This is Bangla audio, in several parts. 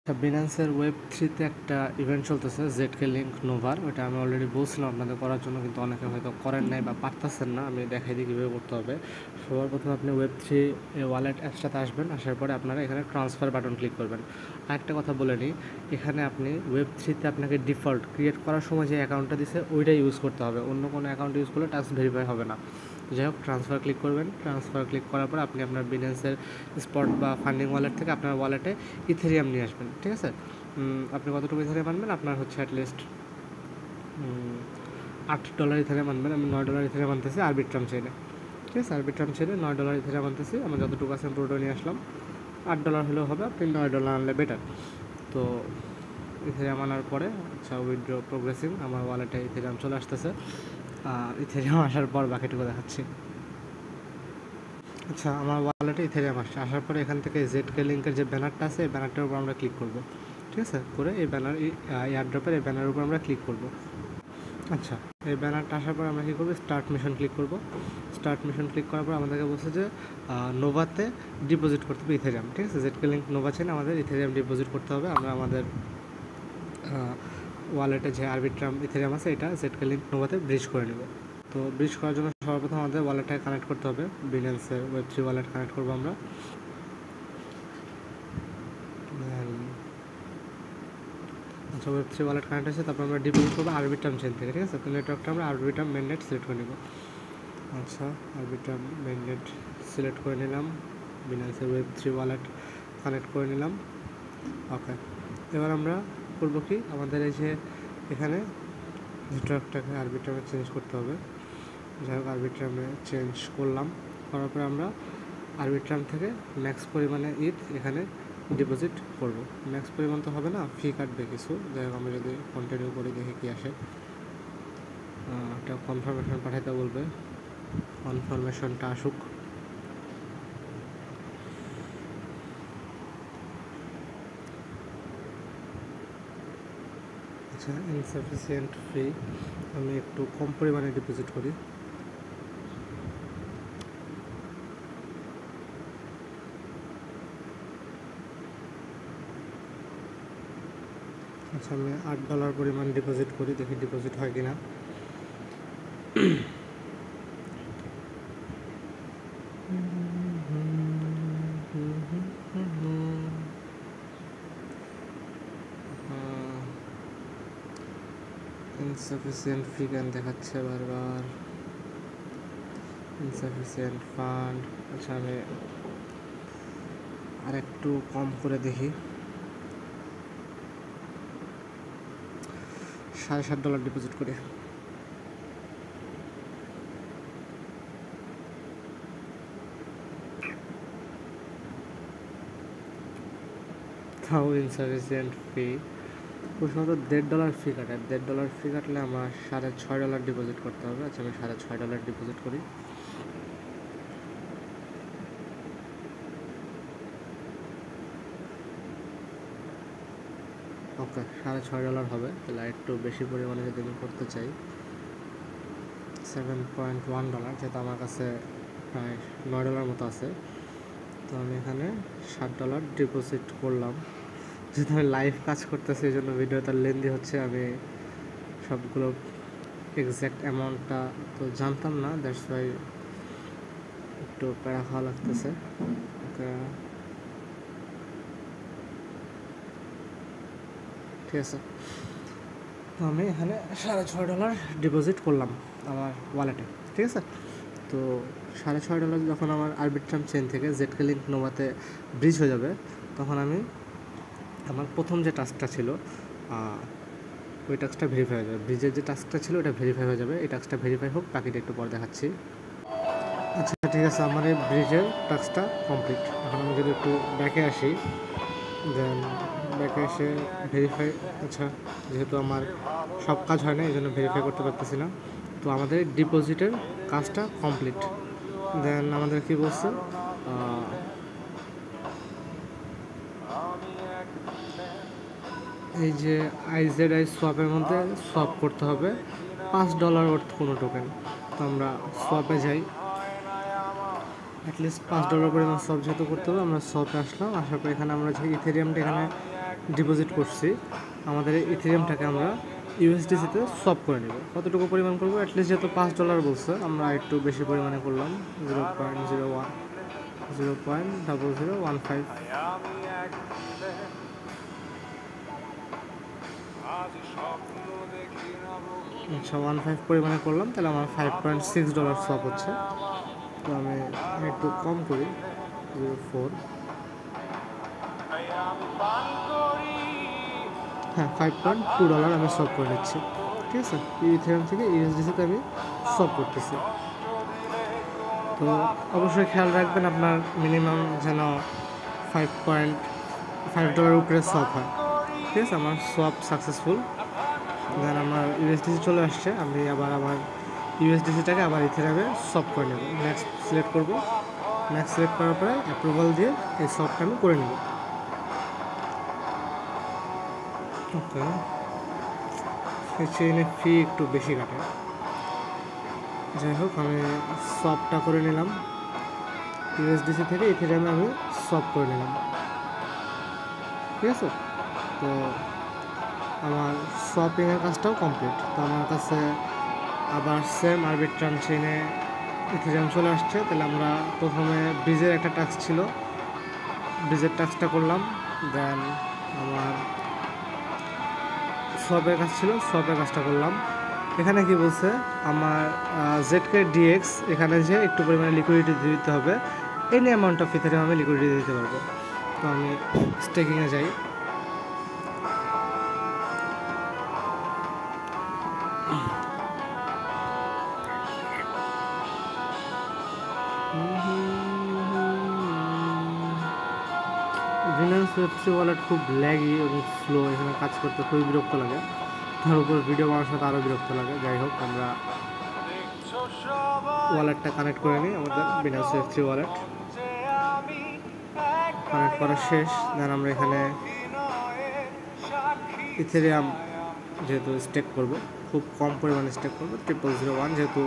বিনান্সের ওয়েব 3 একটা ইভেন্ট চলতেছে জেডকে লিঙ্ক নোভার। ওটা আমি অলরেডি বলছিলাম আপনাদের করার জন্য, কিন্তু অনেকে হয়তো করেন নাই বা পারতেছেন না। আমি দেখাই দিই কীভাবে করতে হবে। সবার প্রথমে আপনি ওয়েব 3 ওয়ালেট অ্যাপসটাতে আসবেন। আসার পরে আপনারা এখানে ট্রান্সফার বাটন ক্লিক করবেন। আরেকটা কথা বলে নিই, এখানে আপনি ওয়েব 3 আপনাকে ডিফল্ট ক্রিয়েট করার সময় যে অ্যাকাউন্টটা দিছে ওইটাই ইউজ করতে হবে। অন্য কোনো অ্যাকাউন্ট ইউজ করলে টাস্ক ভেরিফাই হবে না। যাই হোক, ট্রান্সফার ক্লিক করবেন। ট্রান্সফার ক্লিক করার পর আপনি আপনার বিনান্সের স্পট বা ফান্ডিং ওয়ালেট থেকে আপনার ওয়ালেটে ইথেরিয়াম নিয়ে আসবেন। ঠিক আছে, আপনি কতটুকু ইথেরিয়াম আনবেন? আপনার হচ্ছে অ্যাটলিস্ট $8 ইথেরিয়াম আনবেন। আমি $9 ইথেরিয়াম আনতেছি আরবিট্রাম চেইনে। ঠিক আছে, আরবিট্রাম চেইনে $9 ইথেরিয়াম আনতেছি। আমার যতটুকু আছে পুরোটা নিয়ে আসলাম। $8 হলেও হবে, আপনি $9 আনলে বেটার। তো ইথেরিয়াম আনার পরে আচ্ছা, উইথড্র প্রোগ্রেসিং, আমার ওয়ালেটে ইথেরিয়াম চলে আসতেছে। ইথেরিয়াম আসার পর বাকিটুকু দেখাচ্ছি। আচ্ছা, আমার ওয়ালেটে ইথেরিয়াম আসছে। আসার পরে এখান থেকে জেডকে লিঙ্কের যে ব্যানারটা আছে এই ব্যানারটার উপর আমরা ক্লিক করব। ঠিক আছে, করে এই ব্যানার এয়ারড্রপের এই ব্যানারের উপর আমরা ক্লিক করব। আচ্ছা, এই ব্যানারটা আসার পর আমরা কী করবো? স্টার্ট মিশন ক্লিক করব। স্টার্ট মিশন ক্লিক করার পর আমাদেরকে বলছে যে নোভাতে ডিপোজিট করতে হবে ইথেরিয়াম। ঠিক আছে, জেডকে লিঙ্ক নোভা চেনে আমাদের ইথেরিয়াম ডিপোজিট করতে হবে। আমরা আমাদের ওয়ালেটে যে আরবিট্রাম ইথেরিয়াম আছে এটা জেডকে লিঙ্ক নোভাতে ব্রিজ করে নেব। তো ব্রিজ করার জন্য সর্বপ্রথম আমাদের ওয়ালেটটাকে কানেক্ট করতে হবে। বিনান্সের ওয়েব3 ওয়ালেট কানেক্ট করবো আমরা। আচ্ছা, ওয়েব3 ওয়ালেট কানেক্ট আছে। তারপর আমরা ডিপোজিট করবো আরবিট্রাম চেন থেকে। ঠিক আছে, তো নেটওয়ার্কটা আমরা আরবিট্রাম মেইননেট সিলেক্ট করে নেব। আচ্ছা, আরবিট্রাম মেইননেট সিলেক্ট করে নিলাম। বিনান্সের ওয়েব3 ওয়ালেট কানেক্ট করে নিলাম। ওকে, এবার আমরা করবো কি, আমাদের এই যে এখানে নেটওয়ার্কটাকে আরবিট্রামে চেঞ্জ করতে হবে। যাই হোক, আরবিট্রামে চেঞ্জ করলাম। করার পরে আমরা আরবিট্রাম থেকে ম্যাক্স পরিমাণে এখানে ডিপোজিট করব। ম্যাক্স পরিমাণ তো হবে না, ফি কাটবে কিছু। যাই হোক, আমি যদি কন্টিনিউ করি দেখি কী আসে। একটা কনফার্মেশন পাঠাতে বলবে, কনফার্মেশনটা আসুক। আচ্ছা, ইনসাফিসিয়েন্ট ফি, আমি একটু কম পরিমাণে ডিপোজিট করি। আচ্ছা, আমি $8 পরিমাণ ডিপোজিট করি, দেখি ডিপোজিট হয় কিনা। ইনসাফিসিয়েন্ট ফি কেন দেখাচ্ছে বারবার? Insufficient fund. আচ্ছা, আমি আর একটু কম করে দেখি, $7.5 ডিপোজিট করে। তাও ইনসাফিসিয়েন্ট ফি। প্রশ্নত $1.5 ফি কাটে। $1.5 ফি কাটলে আমার $6.5 ডিপোজিট করতে হবে। আচ্ছা, আমি $6.5 ডিপোজিট করি। ওকে, $6.5 হবে। তাহলে একটু বেশি পরিমাণে যদি আমি করতে চাই, $7.1, যেহেতু আমার কাছে প্রায় $9 মতো আছে, তো আমি এখানে $7 ডিপোজিট করলাম। যেহেতু আমি লাইভ কাজ করতেছি এই জন্য ভিডিওটা লেন্দি হচ্ছে। আমি সবগুলো এক্স্যাক্ট অ্যামাউন্টটা তো জানতাম না, দ্যাটস ওয়াই একটু প্যারা খাওয়া লাগতেছে। ওকে, ঠিক আছে, তো আমি এখানে $6.5 ডিপোজিট করলাম আমার ওয়ালেটে। ঠিক আছে, তো $6.5 যখন আমার আরবিট্রাম চেন থেকে জেডকে লিঙ্ক নোভাতে ব্রিজ হয়ে যাবে, তখন আমি আমার প্রথম যে টাস্কটা ছিল ওই টাস্কটা ভেরিফাই হয়ে যাবে। ব্রিজের যে টাস্কটা ছিল ওটা ভেরিফাই হয়ে যাবে। এই টাস্কটা ভেরিফাই হোক, বাকিটা একটু পরে দেখাচ্ছি। আচ্ছা, ঠিক আছে, আমার এই ব্রিজের টাস্কটা কমপ্লিট। এখন আমি যদি একটু ব্যাকে আসি, দেন ব্যাকে এসে ভেরিফাই। আচ্ছা, যেহেতু আমার সব কাজ হয় না এই জন্য ভেরিফাই করতে পারতেছি না। তো আমাদের ডিপোজিটের কাজটা কমপ্লিট। দেন আমাদের কী বলছে, এই যে IZI সোয়াপের মধ্যে সোয়াপ করতে হবে $5 অর্থ কোনো টোকেন। তো আমরা সোয়াপে যাই, অ্যাটলিস্ট $5 পরিমাণ সোয়াপ যেহেতু করতে হবে, আমরা সোয়াপে আসলাম। আসার পর এখানে আমরা যে ইথেরিয়ামটা এখানে ডিপোজিট করছি, আমাদের ইথেরিয়ামটাকে আমরা ইউএসডিসিতে সোয়াপ করে নেব। কতটুকু পরিমাণ করবো? অ্যাটলিস্ট যেহেতু $5 বলছে, আমরা একটু বেশি পরিমাণে করলাম, 0.0015। আচ্ছা, 15 পরিমাণে করলাম, তাহলে আমার $5.6 সোয়াপ হচ্ছে। তো আমি একটু কম করি, 0.4। হ্যাঁ, $5.2 আমি সোয়াপ করে নিচ্ছি। ঠিক আছে, ইথেরিয়াম থেকে ইউএসডিসিতে আমি সোয়াপ করতেছি। তো অবশ্যই খেয়াল রাখবেন আপনার মিনিমাম যেন $5.5 উপরে সোয়াপ হয়। ঠিক আছে, আমার সোয়াপ সাকসেসফুল। দেন আমার ইউএসডিসি চলে আসছে, আমি আবার আমার ইউএসডিসিটাকে আবার ইথেরিয়ামে সোয়াপ করে নেব। নেক্সট সিলেক্ট করব, নেক্সট সিলেক্ট করার পরে অ্যাপ্রুভাল দিয়ে এই সোয়াপটা আমি করে নেব। ওকে, এই চেইনে ফি একটু বেশি কাটে, যাই হোক আমি সোয়াপটা করে নিলাম, ইউএসডিসি থেকে ইথেরিয়ামে আমি সোয়াপ করে নিলাম। ঠিক আছে, তো আমার সোয়াপিংয়ের কাজটাও কমপ্লিট। তো আমার কাছে আবার সেম আরবিট্রাম চেইনে ইথেরিয়াম চলে আসছে। তাহলে আমরা প্রথমে ব্রিজের একটা টাস্ক ছিল, ব্রিজের টাস্কটা করলাম। দেন আমার সোয়াপের কাজ ছিল, সোয়াপের কাজটা করলাম। এখানে কি বলছে, আমার ZK-DX এখানে যে একটু পরিমাণে লিকুইডিটি দিতে হবে, এনি অ্যামাউন্ট অফ ইথেরিয়াম আমি লিকুইডিটি দিতে পারবো। তো আমি স্টেকিংয়ে যাই, বিনান্স ওয়েব3 ওয়ালেট খুব ল্যাগি এবং স্লো, এখানে কাজ করতে খুবই বিরক্ত লাগে, তার উপর ভিডিও বানানোর সাথে আরও বিরক্ত লাগে। যাই হোক, আমরা ওয়ালেটটা কানেক্ট করে নিই, আমাদের বিনান্স ওয়েব3 ওয়ালেট কানেক্ট করা শেষ। দেন আমরা এখানে ইথেরিয়াম যেহেতু স্টেক করব, খুব কম পরিমাণে স্টেক করবো, 0001, যেহেতু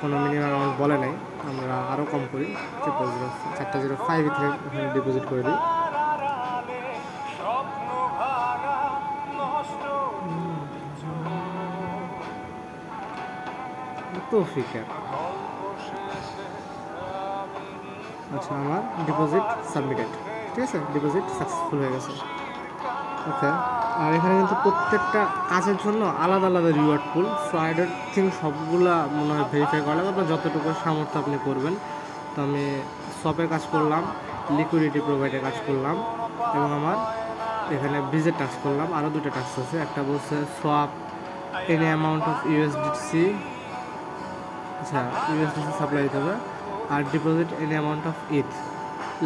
কোনো মিনিমাম অ্যামাউন্ট বলে নাই, আমরা আরও কম করি, 0.05 ইথেরিয়াম এখানে ডিপোজিট করে দিই। তো ফিকার, আচ্ছা আমার ডিপোজিট সাবমিটেড। ঠিক আছে, ডিপোজিট সাকসেসফুল হয়ে গেছে। ওকে, আর এখানে কিন্তু প্রত্যেকটা কাজের জন্য আলাদা আলাদা reward pool. So I don't think সবগুলা মনে হয় ভেরিফাই করা লাগবে, আপনার যতটুকু সামর্থ্য আপনি করবেন। তো আমি শপের কাজ করলাম, লিকুইডিটি প্রোভাইডের কাজ করলাম, এবং আমার এখানে ব্রিজের টাস্ক করলাম। আরও দুটো টাস্ক আছে, একটা বলছে swap any amount of USDC, আচ্ছা ইউএসডিসি সাপ্লাই দিতে হবে, আর deposit any amount of ETH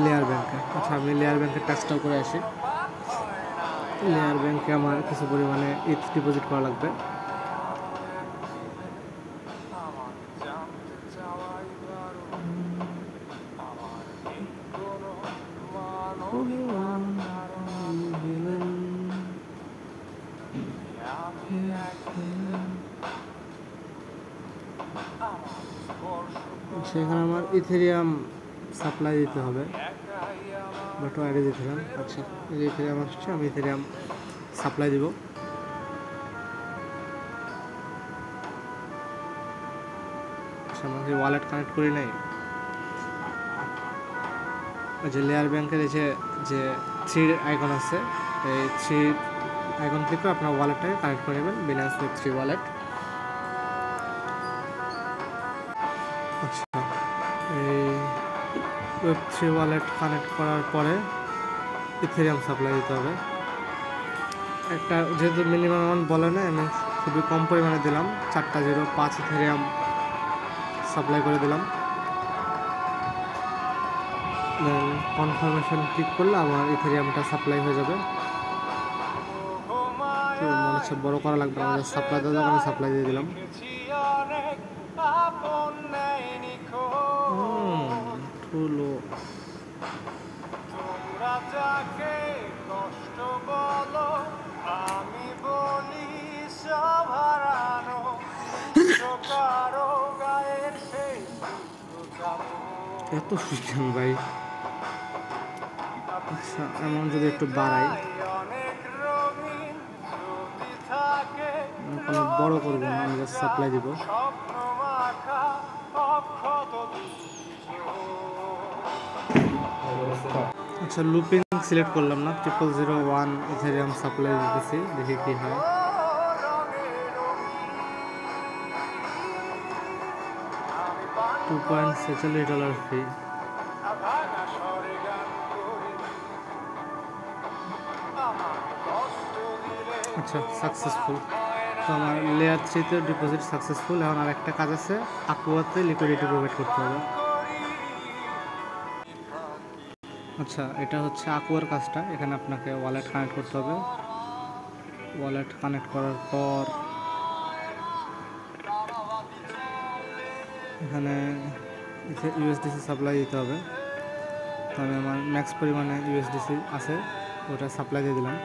layer ব্যাংকে। আচ্ছা, আমি লেয়ার ব্যাংকের টাস্কটাও করে আসি। লেয়ার ব্যাংকে আমার কিছু পরিমাণে ইথ ডিপোজিট করা লাগবে। সেখানে আমার ইথেরিয়াম সাপ্লাই দিতে হবে, বাট আইডি দিয়েছিলাম। আচ্ছা, ইথেরিয়াম আসছে, আমি ইথেরিয়াম সাপ্লাই দিব। আচ্ছা, আমাকে ওয়ালেট কানেক্ট করি নাই। যে লেয়ার ব্যাংকের এই যে 3 আইকন আছে, এই 3 আইকন ক্লিক করে আপনার ওয়ালেটটাকে কানেক্ট করে নেবেন, বিনান্স ওয়েব3 ওয়ালেট। আচ্ছা, এই ওয়েব3 ওয়ালেট কানেক্ট করার পরে ইথেরিয়াম সাপ্লাই দিতে হবে। একটা যেহেতু মিনিমাম অ্যামাউন্ট বলে না, আমি খুবই কম পরিমাণে দিলাম, 4.05 ইথেরিয়াম সাপ্লাই করে দিলাম। দেন কনফার্মেশন ক্লিক করলে আমার ইথেরিয়ামটা সাপ্লাই হয়ে যাবে। মনে হচ্ছে বড় করা লাগবে, আমাদের সাপ্লাই দেওয়া আমি সাপ্লাই দিয়ে দিলাম। ঠুলো এত সুইচান ভাই। আচ্ছা, অ্যামাউন্ট যদি একটু বাড়াই, বড় করবো না, আমি জাস্ট সাপ্লাই দিব। আচ্ছা, লুপিং সিলেক্ট করলাম না, 0001 ইথেরিয়াম সাপ্লাই দিতেছি, দেখি কি হয়। $2.46 ফি। আচ্ছা, সাকসেসফুল। তো আমার লেয়ার 3-তে ডিপোজিট সাকসেসফুল। এখন আর একটা কাজ আছে, আকুয়াতে লিকুইডিটি প্রোভাইড করতে হবে। আচ্ছা, এটা হচ্ছে আকুয়ার কাজটা। এখানে আপনাকে ওয়ালেট কানেক্ট করতে হবে। ওয়ালেট কানেক্ট করার পর এখানে ইউএসডিসি সাপ্লাই দিতে হবে। তো আমি আমার ম্যাক্স পরিমাণে ইউএসডিসি আছে, ওটা সাপ্লাই দিয়ে দিলাম।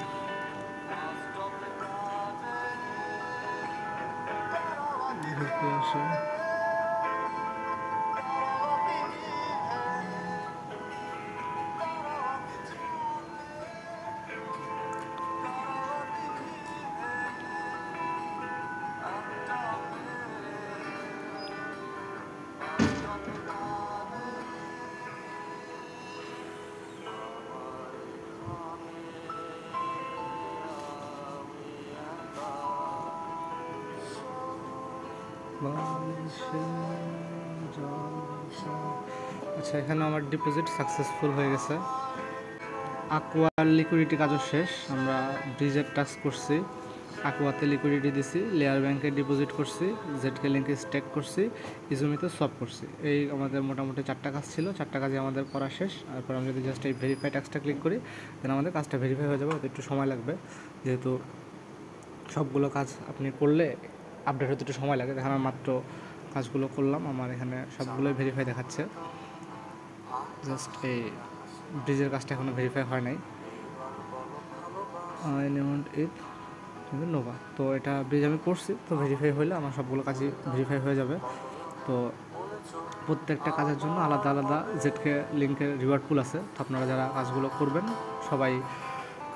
আচ্ছা, এখানে আমার ডিপোজিট সাকসেসফুল হয়ে গেছে। আকুয়ার লিকুইডিটি কাজও শেষ। আমরা ব্রিজের টাস্ক করছি, আকুয়াতে লিকুইডিটি দিছি, লেয়ার ব্যাংকে ডিপোজিট করছি, জেডকে লিঙ্কে স্টেক করছি, ইজুমিতে সব করছি। এই আমাদের মোটামুটি 4টা কাজ ছিল। 4টা কাজে আমাদের করা শেষ। তারপর আমি যদি জাস্ট এই ভেরিফাই টাস্কটা ক্লিক করি, দেন আমাদের কাজটা ভেরিফাই হয়ে যাবে। ওতে একটু সময় লাগবে, যেহেতু সবগুলো কাজ আপনি করলে আপডেট হতে একটু সময় লাগে। দেখেন আমি মাত্র কাজগুলো করলাম, আমার এখানে সবগুলোই ভেরিফাই দেখাচ্ছে। জাস্ট এই ব্রিজের কাজটা এখনও ভেরিফাই হয় নাই। কিন্তু নোভা, তো এটা ব্রিজ আমি করছি, তো ভেরিফাই হলে আমার সবগুলো কাজই ভেরিফাই হয়ে যাবে। তো প্রত্যেকটা কাজের জন্য আলাদা আলাদা জেডকে লিঙ্কের রিওয়ার্ড পুল আছে। তো আপনারা যারা কাজগুলো করবেন সবাই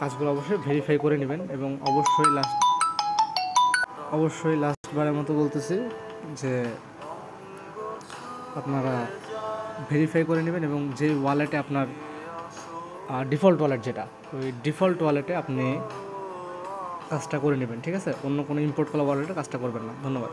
কাজগুলো অবশ্যই ভেরিফাই করে নেবেন। এবং অবশ্যই লাস্টবারের মতো বলতেছি যে আপনারা ভেরিফাই করে নেবেন, এবং যে ওয়ালেটে আপনার ডিফল্ট ওয়ালেট যেটা, ওই ডিফল্ট ওয়ালেটে আপনি কাজটা করে নেবেন, ঠিক আছে? অন্য কোনো ইম্পোর্ট করা ওয়ালেটে কাজটা করবেন না। ধন্যবাদ।